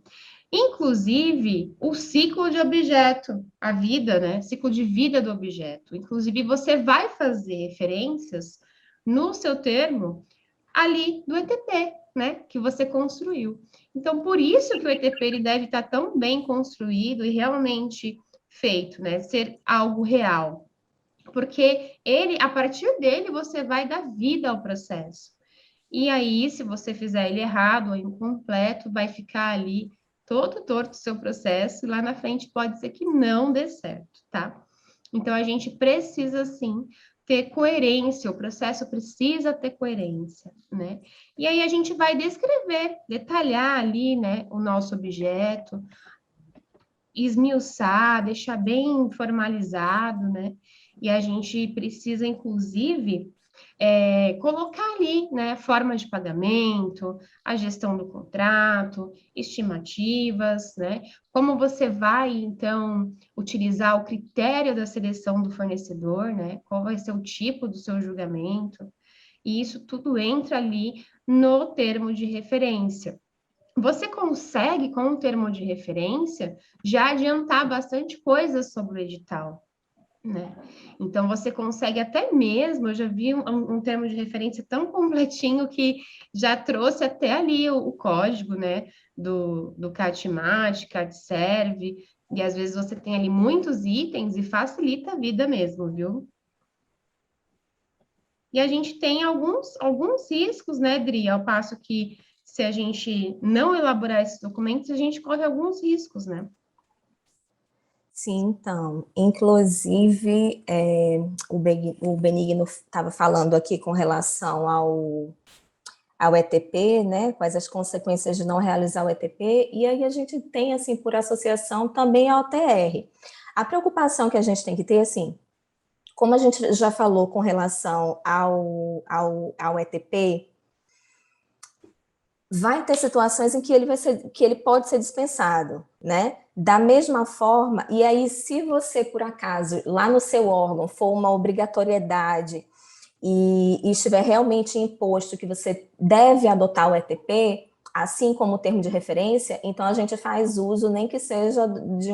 Inclusive, o ciclo de objeto, a vida, né? Ciclo de vida do objeto. Inclusive, você vai fazer referências no seu termo ali do ETP, né? Que você construiu. Então, por isso que o ETP ele deve estar tão bem construído e realmente feito, né? Ser algo real. Porque a partir dele, você vai dar vida ao processo. E aí, se você fizer ele errado ou incompleto, vai ficar ali todo torto o seu processo, e lá na frente pode ser que não dê certo, tá? Então, a gente precisa, sim, ter coerência, o processo precisa ter coerência, né? E aí a gente vai descrever, detalhar ali, né, o nosso objeto, esmiuçar, deixar bem formalizado, né? E a gente precisa, inclusive, colocar ali, né, forma de pagamento, a gestão do contrato, estimativas, né? Como você vai, então, utilizar o critério da seleção do fornecedor, né? Qual vai ser o tipo do seu julgamento? E isso tudo entra ali no termo de referência. Você consegue, com o termo de referência, já adiantar bastante coisas sobre o edital, né? Então, você consegue até mesmo, eu já vi um termo de referência tão completinho que já trouxe até ali o código, né, do CAT-MAT, CAT-SERV, e às vezes você tem ali muitos itens e facilita a vida mesmo, viu? E a gente tem alguns riscos, né, Dri, ao passo que se a gente não elaborar esses documentos, a gente corre alguns riscos, né? Sim, então, inclusive, o Benigno estava falando aqui com relação ao ETP, né, quais as consequências de não realizar o ETP, e aí a gente tem, assim, por associação, também a OTR. A preocupação que a gente tem que ter, assim, como a gente já falou com relação ao ETP, vai ter situações em que ele pode ser dispensado, né? Da mesma forma, e aí se você, por acaso, lá no seu órgão for uma obrigatoriedade e estiver realmente imposto que você deve adotar o ETP, assim como o termo de referência, então a gente faz uso, nem que seja de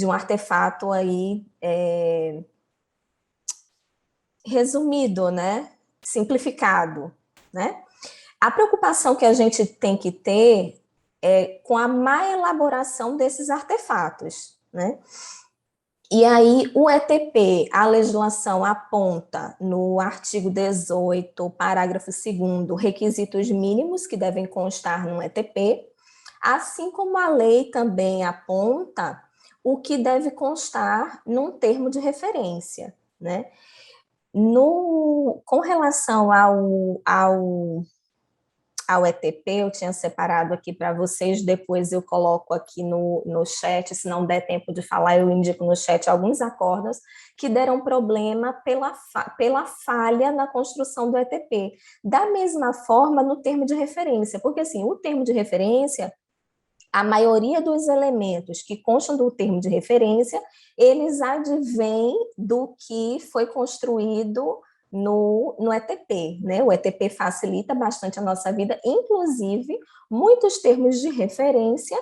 um artefato aí resumido, né? Simplificado, né? A preocupação que a gente tem que ter é com a má elaboração desses artefatos, né? E aí, o ETP, a legislação aponta no artigo 18, parágrafo 2º, requisitos mínimos que devem constar no ETP, assim como a lei também aponta o que deve constar num termo de referência, né? Com relação ao ETP, eu tinha separado aqui para vocês, depois eu coloco aqui no chat, se não der tempo de falar, eu indico no chat alguns acordos que deram problema pela falha na construção do ETP. Da mesma forma, no termo de referência, porque assim, o termo de referência, a maioria dos elementos que constam do termo de referência, eles advêm do que foi construído no ETP, né? O ETP facilita bastante a nossa vida, inclusive, muitos termos de referência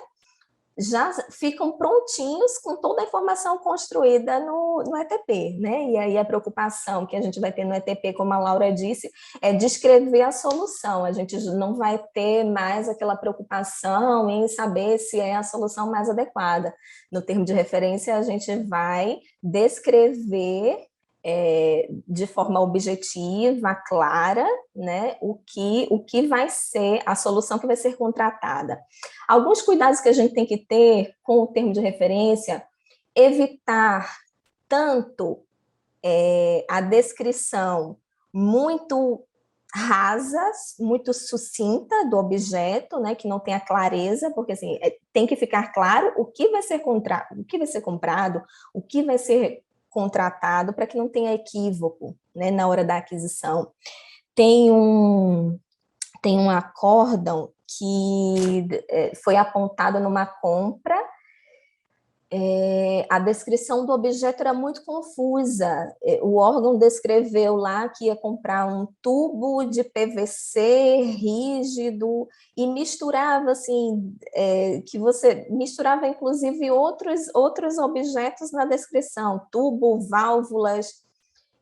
já ficam prontinhos com toda a informação construída no ETP, né? E aí a preocupação que a gente vai ter no ETP, como a Laura disse, é descrever a solução. A gente não vai ter mais aquela preocupação em saber se é a solução mais adequada. No termo de referência, a gente vai descrever de forma objetiva, clara, né, o que vai ser a solução que vai ser contratada. Alguns cuidados que a gente tem que ter com o termo de referência: evitar tanto a descrição muito rasa, muito sucinta do objeto, né, que não tenha clareza, porque assim, tem que ficar claro o que vai ser comprado, o que vai ser contratado, para que não tenha equívoco, né, na hora da aquisição. Tem um acórdão que foi apontado numa compra, a descrição do objeto era muito confusa. O órgão descreveu lá que ia comprar um tubo de PVC rígido e misturava assim, que você misturava inclusive outros objetos na descrição, tubo, válvulas.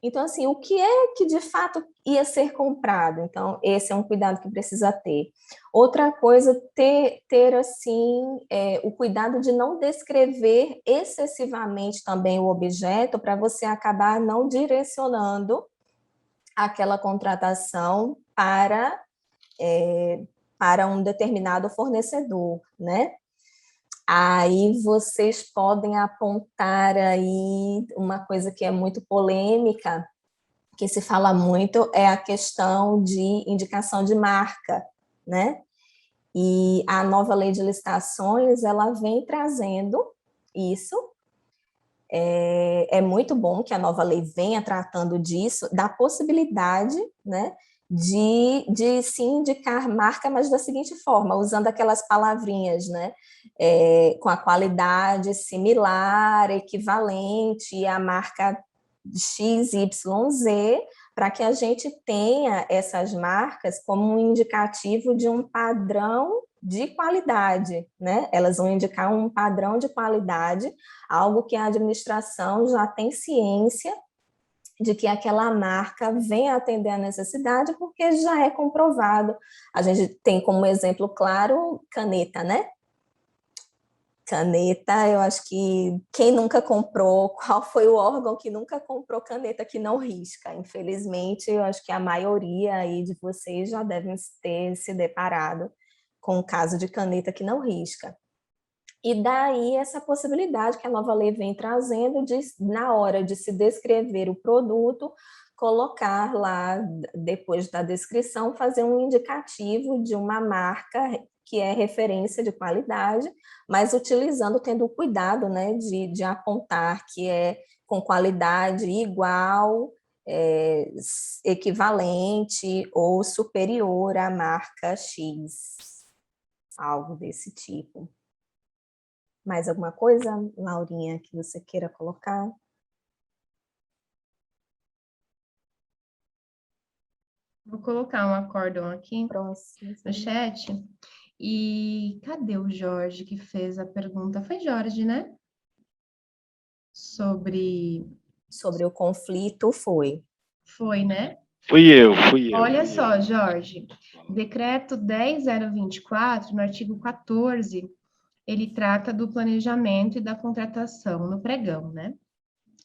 Então, assim, o que é que de fato ia ser comprado? Então, esse é um cuidado que precisa ter. Outra coisa, ter assim, o cuidado de não descrever excessivamente também o objeto, para você acabar não direcionando aquela contratação para um determinado fornecedor, né? Aí vocês podem apontar aí uma coisa que é muito polêmica, que se fala muito, é a questão de indicação de marca, né? E a nova lei de licitações, ela vem trazendo isso. É muito bom que a nova lei venha tratando disso, da possibilidade, né, de se indicar marca, mas da seguinte forma, usando aquelas palavrinhas, né, com a qualidade similar, equivalente à marca XYZ, para que a gente tenha essas marcas como um indicativo de um padrão de qualidade, né? Elas vão indicar um padrão de qualidade, algo que a administração já tem ciência de que aquela marca vem atender a necessidade, porque já é comprovado. A gente tem como exemplo claro caneta, né? Caneta, eu acho que quem nunca comprou, qual foi o órgão que nunca comprou caneta que não risca? Infelizmente, eu acho que a maioria aí de vocês já devem ter se deparado com o caso de caneta que não risca. E daí essa possibilidade que a nova lei vem trazendo de, na hora de se descrever o produto, colocar lá, depois da descrição, fazer um indicativo de uma marca que é referência de qualidade, mas tendo o cuidado, né, de apontar que é com qualidade igual, equivalente ou superior à marca X, algo desse tipo. Mais alguma coisa, Laurinha, que você queira colocar? Vou colocar um acórdão aqui Próximo. no chat. E cadê o Jorge que fez a pergunta? Foi Jorge, né? Sobre o conflito, foi. Foi, né? Fui eu. Olha só, Jorge, decreto 10.024, no artigo 14, ele trata do planejamento e da contratação no pregão, né?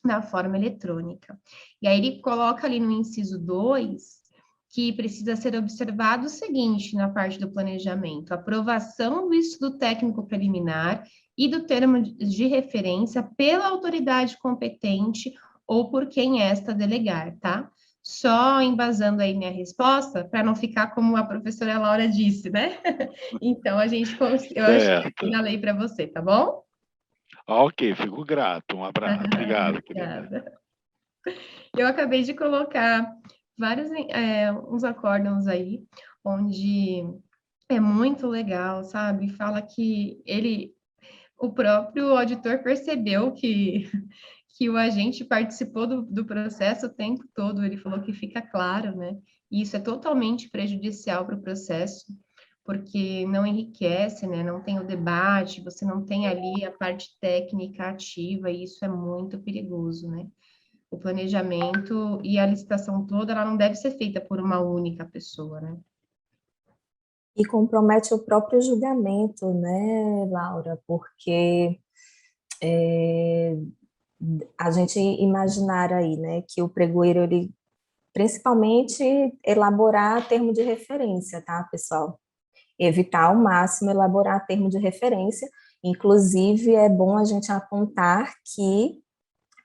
na forma eletrônica. E aí ele coloca ali no inciso 2 que precisa ser observado o seguinte na parte do planejamento: aprovação do estudo técnico preliminar e do termo de referência pela autoridade competente ou por quem esta delegar, tá? Só embasando aí minha resposta, para não ficar como a professora Laura disse, né? Então, eu Certo. assinalei para você, tá bom? Ok, fico grato. Um abraço. Obrigado, querida. Obrigada. Eu acabei de colocar vários uns acórdãos aí, onde é muito legal, sabe? Fala que o próprio auditor percebeu que o agente participou do processo o tempo todo, ele falou que fica claro, né? E isso é totalmente prejudicial para o processo, porque não enriquece, né? Não tem o debate, você não tem ali a parte técnica ativa, e isso é muito perigoso, né? O planejamento e a licitação toda, ela não deve ser feita por uma única pessoa, né? E compromete o próprio julgamento, né, Laura? Porque a gente imaginar aí, né, que o pregoeiro, ele principalmente elaborar termo de referência, tá, pessoal? Evitar ao máximo elaborar termo de referência. Inclusive, é bom a gente apontar que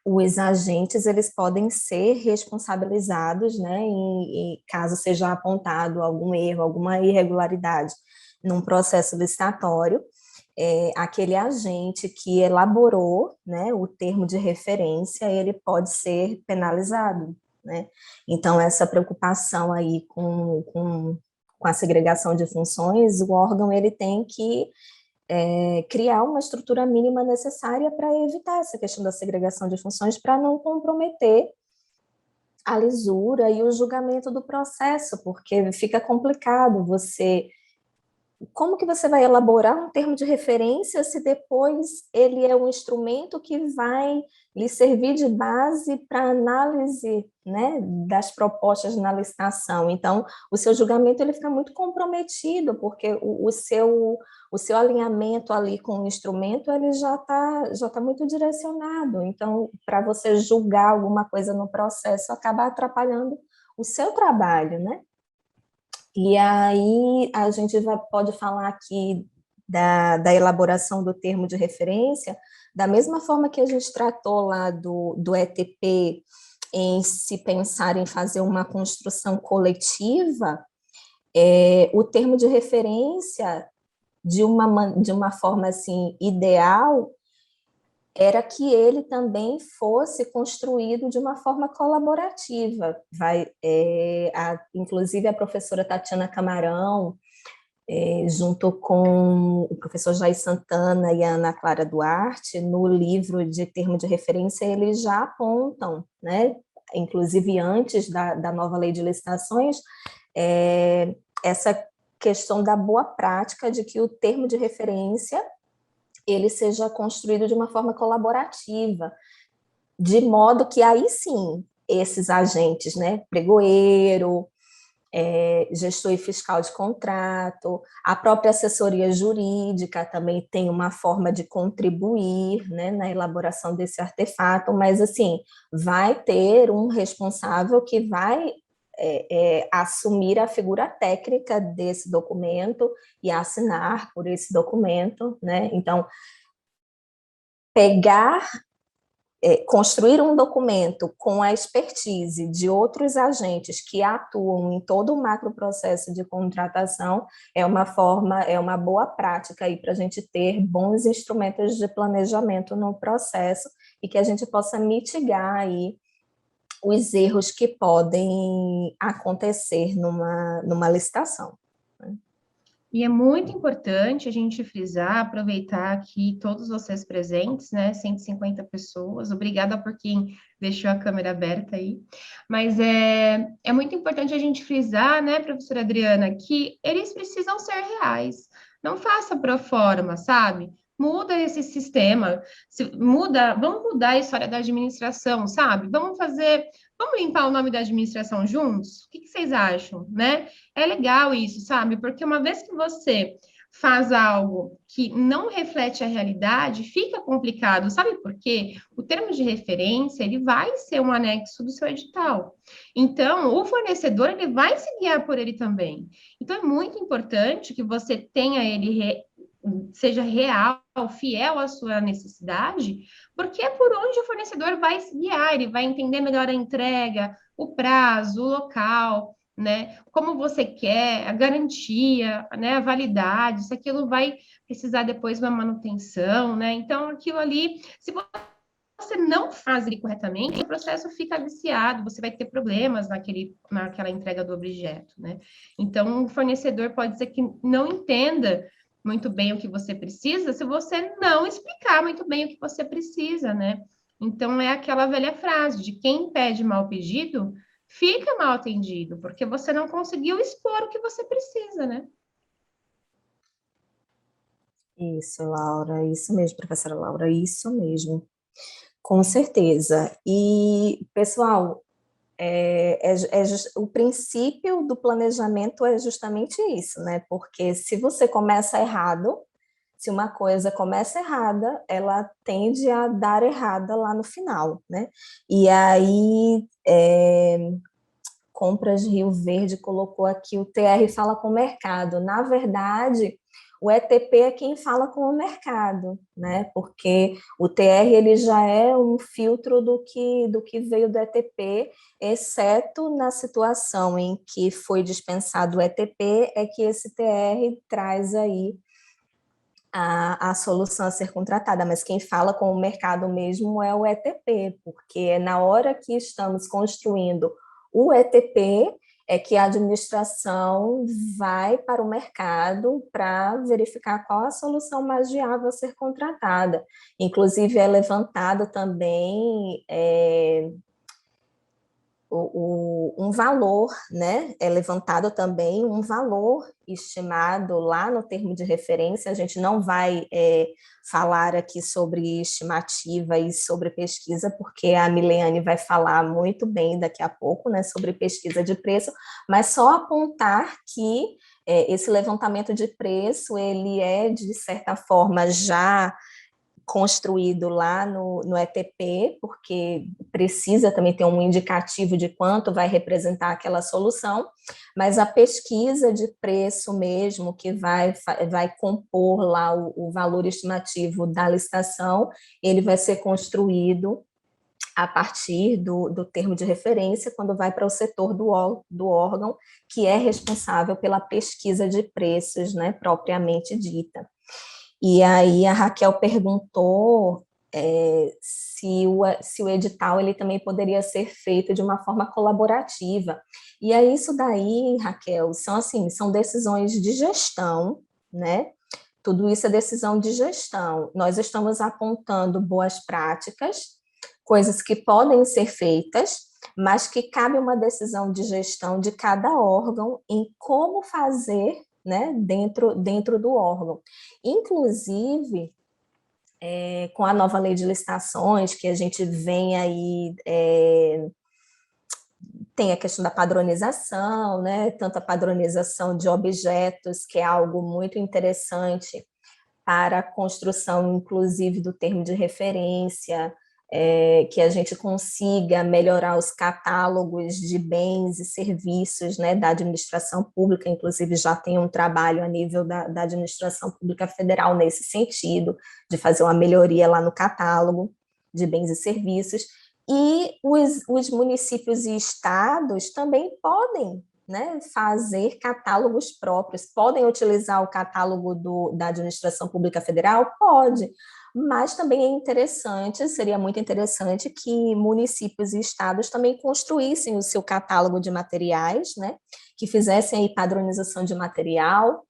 os agentes, eles podem ser responsabilizados, né, em caso seja apontado algum erro, alguma irregularidade num processo licitatório, aquele agente que elaborou, né, o termo de referência, ele pode ser penalizado, né? Então, essa preocupação aí com a segregação de funções, o órgão, ele tem que criar uma estrutura mínima necessária para evitar essa questão da segregação de funções, para não comprometer a lisura e o julgamento do processo, porque fica complicado você... Como que você vai elaborar um termo de referência se depois ele é um instrumento que vai lhe servir de base para análise, né, das propostas na licitação? Então, o seu julgamento ele fica muito comprometido, porque o seu alinhamento ali com o instrumento ele já tá muito direcionado. Então, para você julgar alguma coisa no processo, acaba atrapalhando o seu trabalho, né? E aí a gente pode falar aqui da elaboração do termo de referência, da mesma forma que a gente tratou lá do ETP, em se pensar em fazer uma construção coletiva, o termo de referência, de uma forma assim, ideal, era que ele também fosse construído de uma forma colaborativa. Inclusive, a professora Tatiana Camarão, junto com o professor Jair Santana e a Ana Clara Duarte, no livro de termo de referência, eles já apontam, né, inclusive antes da nova lei de licitações, essa questão da boa prática de que o termo de referência ele seja construído de uma forma colaborativa, de modo que aí sim, esses agentes, né, pregoeiro, gestor e fiscal de contrato, a própria assessoria jurídica também tem uma forma de contribuir, né, na elaboração desse artefato, mas assim, vai ter um responsável que vai assumir a figura técnica desse documento e assinar por esse documento, né? Então, construir um documento com a expertise de outros agentes que atuam em todo o macroprocesso de contratação é uma boa prática aí para a gente ter bons instrumentos de planejamento no processo e que a gente possa mitigar aí os erros que podem acontecer numa licitação. E é muito importante a gente frisar, aproveitar aqui todos vocês presentes, né? 150 pessoas. Obrigada por quem deixou a câmera aberta aí. Mas é muito importante a gente frisar, né, professora Adriana, que eles precisam ser reais. Não faça pro forma, sabe? Muda esse sistema, vamos mudar a história da administração, sabe? Vamos limpar o nome da administração juntos? O que vocês acham, né? É legal isso, sabe? Porque uma vez que você faz algo que não reflete a realidade, fica complicado. Sabe por quê? O termo de referência, ele vai ser um anexo do seu edital. Então, o fornecedor, ele vai se guiar por ele também. Então, é muito importante que você tenha ele, seja real, fiel à sua necessidade, porque é por onde o fornecedor vai se guiar, ele vai entender melhor a entrega, o prazo, o local, né? Como você quer, a garantia, né? A validade, se aquilo vai precisar depois de uma manutenção, né? Então, aquilo ali, se você não faz ele corretamente, o processo fica viciado, você vai ter problemas naquela entrega do objeto, né? Então, o fornecedor pode ser que não entenda muito bem o que você precisa se você não explicar muito bem o que você precisa, né? Então, é aquela velha frase de quem pede mal pedido, fica mal atendido, porque você não conseguiu expor o que você precisa, né? Isso, Laura, isso mesmo, professora Laura, isso mesmo, com certeza. E, pessoal, o princípio do planejamento é justamente isso, né? Porque se você começa errado, se uma coisa começa errada, ela tende a dar errada lá no final, né? E aí, Compras Rio Verde colocou aqui, o TR fala com o mercado. Na verdade, o ETP é quem fala com o mercado, né? Porque o TR ele já é um filtro do que veio do ETP, exceto na situação em que foi dispensado o ETP, é que esse TR traz aí a solução a ser contratada, mas quem fala com o mercado mesmo é o ETP, porque é na hora que estamos construindo o ETP é que a administração vai para o mercado para verificar qual a solução mais viável a ser contratada. Inclusive, é levantado também um valor, né? É levantado também um valor estimado lá no termo de referência. A gente não vai falar aqui sobre estimativa e sobre pesquisa, porque a Milene vai falar muito bem daqui a pouco, né, sobre pesquisa de preço, mas só apontar que esse levantamento de preço, ele é, de certa forma, já construído lá no ETP, porque precisa também ter um indicativo de quanto vai representar aquela solução, mas a pesquisa de preço mesmo, que vai compor lá o valor estimativo da licitação, ele vai ser construído a partir do termo de referência, quando vai para o setor do órgão, que é responsável pela pesquisa de preços, né, propriamente dita. E aí a Raquel perguntou se o edital ele também poderia ser feito de uma forma colaborativa. E é isso daí, Raquel, são decisões de gestão, né? Tudo isso é decisão de gestão. Nós estamos apontando boas práticas, coisas que podem ser feitas, mas que cabe uma decisão de gestão de cada órgão em como fazer, né, dentro do órgão. Inclusive, com a nova lei de licitações, que a gente vem aí, tem a questão da padronização, né, tanto a padronização de objetos, que é algo muito interessante para a construção, inclusive, do termo de referência, que a gente consiga melhorar os catálogos de bens e serviços, né, da administração pública, inclusive já tem um trabalho a nível da administração pública federal nesse sentido, de fazer uma melhoria lá no catálogo de bens e serviços, e os municípios e estados também podem, né, fazer catálogos próprios. Podem utilizar o catálogo da administração pública federal? Pode, mas também é interessante, seria muito interessante que municípios e estados também construíssem o seu catálogo de materiais, né, que fizessem aí padronização de material,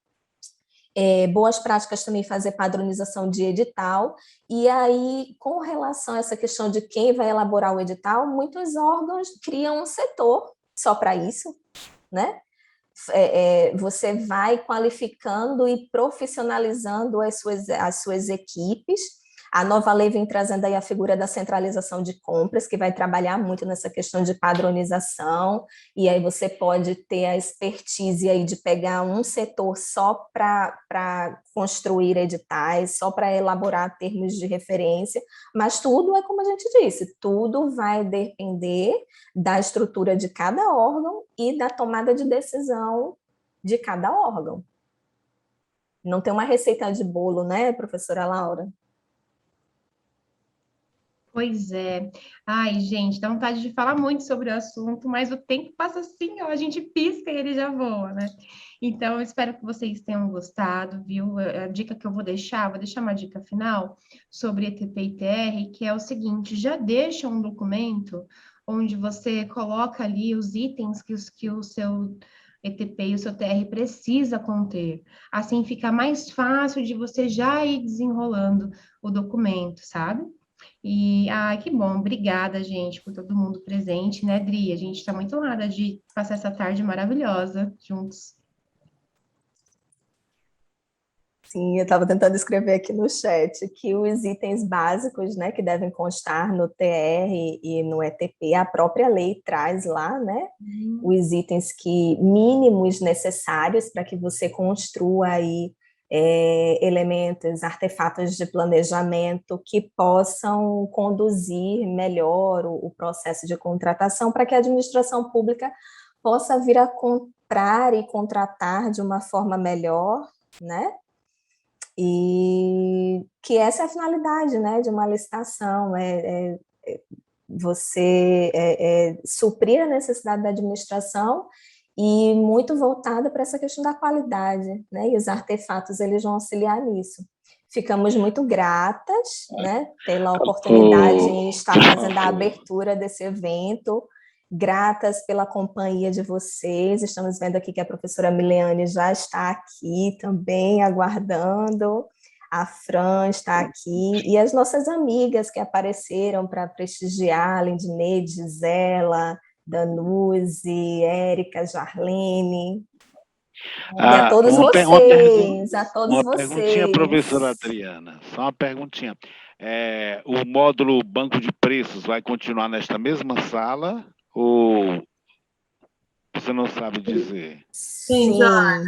boas práticas também fazer padronização de edital, e aí, com relação a essa questão de quem vai elaborar o edital, muitos órgãos criam um setor só para isso, né? Você vai qualificando e profissionalizando as suas equipes A nova lei vem trazendo aí a figura da centralização de compras, que vai trabalhar muito nessa questão de padronização, e aí você pode ter a expertise aí de pegar um setor só para construir editais, só para elaborar termos de referência, mas tudo é como a gente disse, tudo vai depender da estrutura de cada órgão e da tomada de decisão de cada órgão. Não tem uma receita de bolo, né, professora Laura? Pois é. Ai, gente, dá vontade de falar muito sobre o assunto, mas o tempo passa assim, ó, a gente pisca e ele já voa, né? Então, eu espero que vocês tenham gostado, viu? A dica que eu vou deixar uma dica final sobre ETP e TR, que é o seguinte, já deixa um documento onde você coloca ali os itens que o seu ETP e o seu TR precisa conter. Assim fica mais fácil de você já ir desenrolando o documento, sabe? E, que bom, obrigada, gente, por todo mundo presente, né, Dri? A gente está muito honrada de passar essa tarde maravilhosa juntos. Sim, eu estava tentando escrever aqui no chat que os itens básicos, né, que devem constar no TR e no ETP, a própria lei traz lá, né, os itens mínimos necessários para que você construa aí elementos, artefatos de planejamento que possam conduzir melhor o processo de contratação para que a administração pública possa vir a comprar e contratar de uma forma melhor, né? E que essa é a finalidade, né, de uma licitação, você suprir a necessidade da administração e muito voltada para essa questão da qualidade, né, e os artefatos, eles vão auxiliar nisso. Ficamos muito gratas, né, pela oportunidade de estar fazendo a abertura desse evento, gratas pela companhia de vocês. Estamos vendo aqui que a professora Mileane já está aqui também, aguardando. A Fran está aqui. E as nossas amigas que apareceram para prestigiar, Lindineide, Gisela, Danuze, Érica, Jarlene. E a todos vocês, Uma perguntinha, professora Adriana, só uma perguntinha. O módulo banco de preços vai continuar nesta mesma sala ou você não sabe dizer? Sim, Jorge.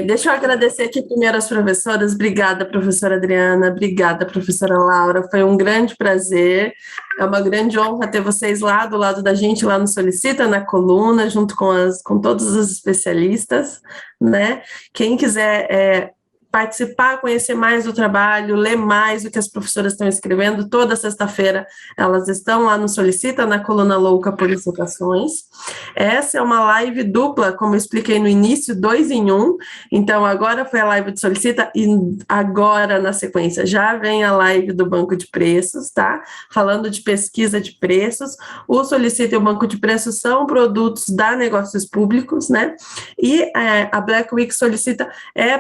Deixa eu agradecer aqui primeiro às professoras. Obrigada, professora Adriana. Obrigada, professora Laura. Foi um grande prazer. É uma grande honra ter vocês lá do lado da gente, lá no Solicita, na coluna, junto com todos os especialistas, né? Quem quiser participar, conhecer mais do trabalho, ler mais o que as professoras estão escrevendo, toda sexta-feira elas estão lá no Solicita, na coluna Louca por Licitações. Essa é uma live dupla, como eu expliquei no início, 2 em 1, então agora foi a live de Solicita e agora, na sequência, já vem a live do Banco de Preços, tá? Falando de pesquisa de preços. O Solicita e o Banco de Preços são produtos da Negócios Públicos, né? E a Black Week Solicita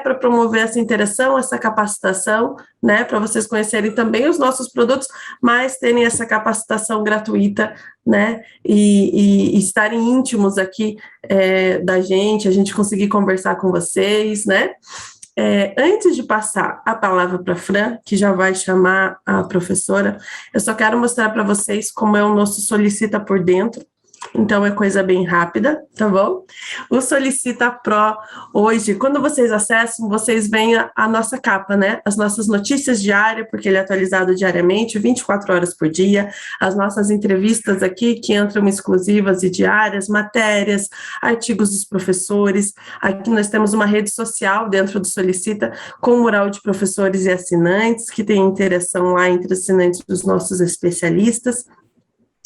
para promover essa interação, essa capacitação, né, para vocês conhecerem também os nossos produtos, mas terem essa capacitação gratuita, né, e estarem íntimos aqui da gente, a gente conseguir conversar com vocês, né. Antes de passar a palavra para a Fran, que já vai chamar a professora, eu só quero mostrar para vocês como é o nosso Solicita por dentro. Então, é coisa bem rápida, tá bom? O Solicita Pro, hoje, quando vocês acessam, vocês veem a nossa capa, né? As nossas notícias diárias, porque ele é atualizado diariamente, 24 horas por dia, as nossas entrevistas aqui, que entram exclusivas e diárias, matérias, artigos dos professores. Aqui nós temos uma rede social dentro do Solicita, com mural de professores e assinantes, que tem interação lá entre assinantes dos nossos especialistas.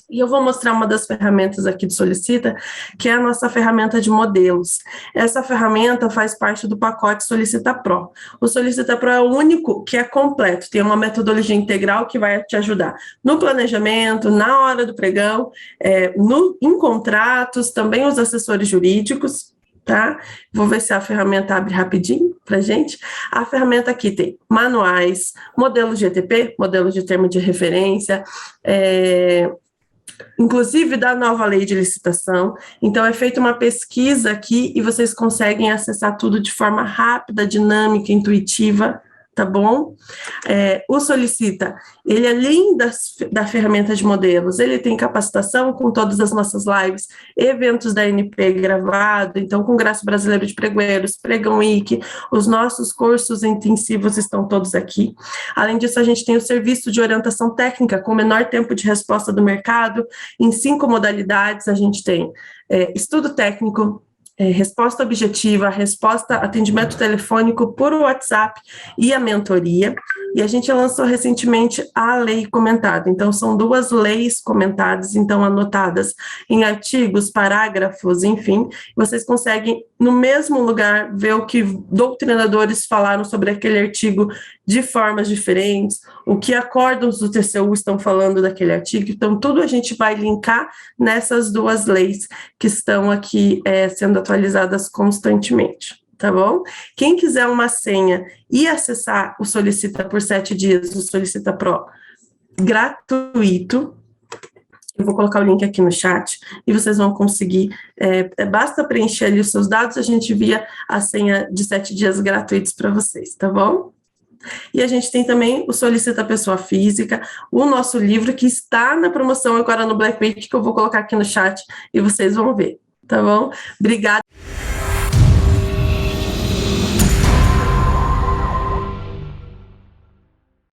E eu vou mostrar uma das ferramentas aqui do Solicita, que é a nossa ferramenta de modelos. Essa ferramenta faz parte do pacote Solicita Pro. O Solicita Pro é o único que é completo, tem uma metodologia integral que vai te ajudar no planejamento, na hora do pregão, em contratos, também os assessores jurídicos, tá? Vou ver se a ferramenta abre rapidinho pra gente. A ferramenta aqui tem manuais, modelos de ETP, modelos de termo de referência, inclusive da nova lei de licitação. Então, é feita uma pesquisa aqui e vocês conseguem acessar tudo de forma rápida, dinâmica, intuitiva, tá bom? O Solicita, ele além da ferramenta de modelos, ele tem capacitação com todas as nossas lives, eventos da NP gravado, então Congresso Brasileiro de Pregoeiros, Pregão Week, os nossos cursos intensivos estão todos aqui. Além disso, a gente tem o serviço de orientação técnica com menor tempo de resposta do mercado, em 5 modalidades, a gente tem estudo técnico, resposta objetiva, atendimento telefônico por WhatsApp e a mentoria. E a gente lançou recentemente a lei comentada. Então, são 2 leis comentadas, então anotadas em artigos, parágrafos, enfim. Vocês conseguem, no mesmo lugar, ver o que doutrinadores falaram sobre aquele artigo de formas diferentes, o que acórdãos do TCU estão falando daquele artigo. Então, tudo a gente vai linkar nessas 2 leis que estão aqui sendo atualizadas constantemente, tá bom? Quem quiser uma senha e acessar o Solicita por 7 dias, o Solicita Pro gratuito, eu vou colocar o link aqui no chat e vocês vão conseguir, basta preencher ali os seus dados, a gente envia a senha de 7 dias gratuitos para vocês, tá bom? E a gente tem também o Solicita Pessoa Física, o nosso livro que está na promoção agora no Black Week, que eu vou colocar aqui no chat e vocês vão ver, tá bom? Obrigada.